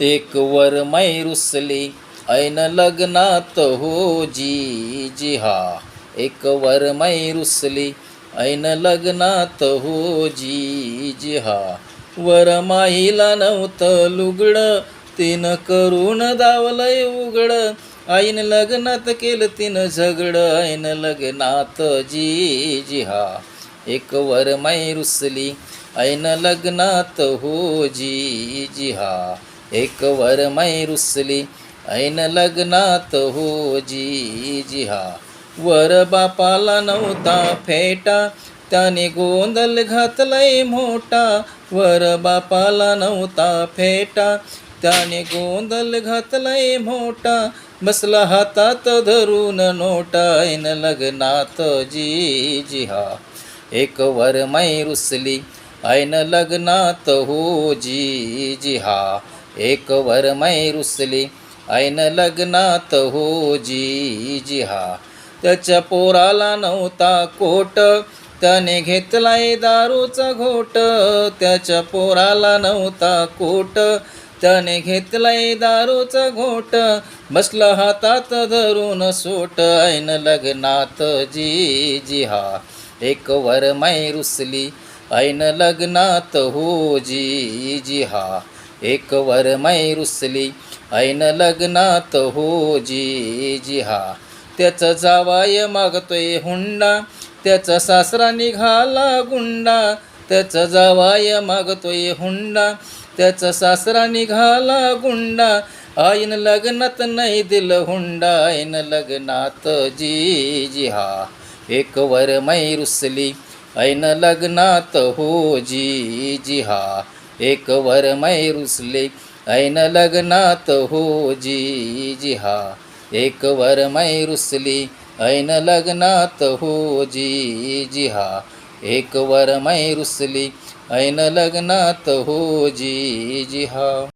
एक वर मै रुसली ऐन लग्नात हो जी जी हा. एक वर मै रुसली ऐन लग्नात हो जी जी हा. वरमाईला नव्हतं लुगडं तिनं करून दावलंय उघडं. ऐन लग्नात केलं तिनं झगडं ऐन लग्नात जी जी हा. एक वरमाई रुसली ऐन लग्नात हो जी जी हा. एक वरमाई रुसली ऐन लग्नात हो जी जी हा. वर बापाला नव्हता फेटा त्याने गोंधळ घातलाय मोठा. वर बापाला नव्हता फेटा त्याने गोंधळ घातलाय मोठा. बसला हातात धरून नोटा ऐन लग्नात जी जी हा. एक वरमाई रुसली ऐन लग्नात हो जी जी हा. एक वरमाई रुसली ऐन लग्नात हो जी जी हा. त्याच्या पोराला नव्हता कोट त्याने घेतलाय दारूचा घोट. त्याच्या पोराला नव्हता कोट त्याने घेतलाय दारूचा घोट. बसला हातात धरून सोट ऐन लग्नात जी जी हा. एक वरमाई रुसली ऐन लग्नात हो जी जी हा. एक वरमाई रुसली ऐन लग्नात हो जी जी हा. त्याचा जावाय मागतोय हुंडा त्याचा सासरा निघाला गुंडा. त्याचा जावाय मागतोय हुंडा त्याचा सासरा निघाला गुंडा. ऐन लग्नात नाही दिलं हुंडा ऐन लग्नात जी जी हा. एक वरमाई रुसली ऐन लग्नात हो जी जी हा. एक वरमाई रुसली ऐन लग्नात हो जी जी हा. एक वरमाई रुसली ऐन लग्नात हो जी जी हा. एक वरमाई रुसली ऐन लग्नात हो जी जी हा.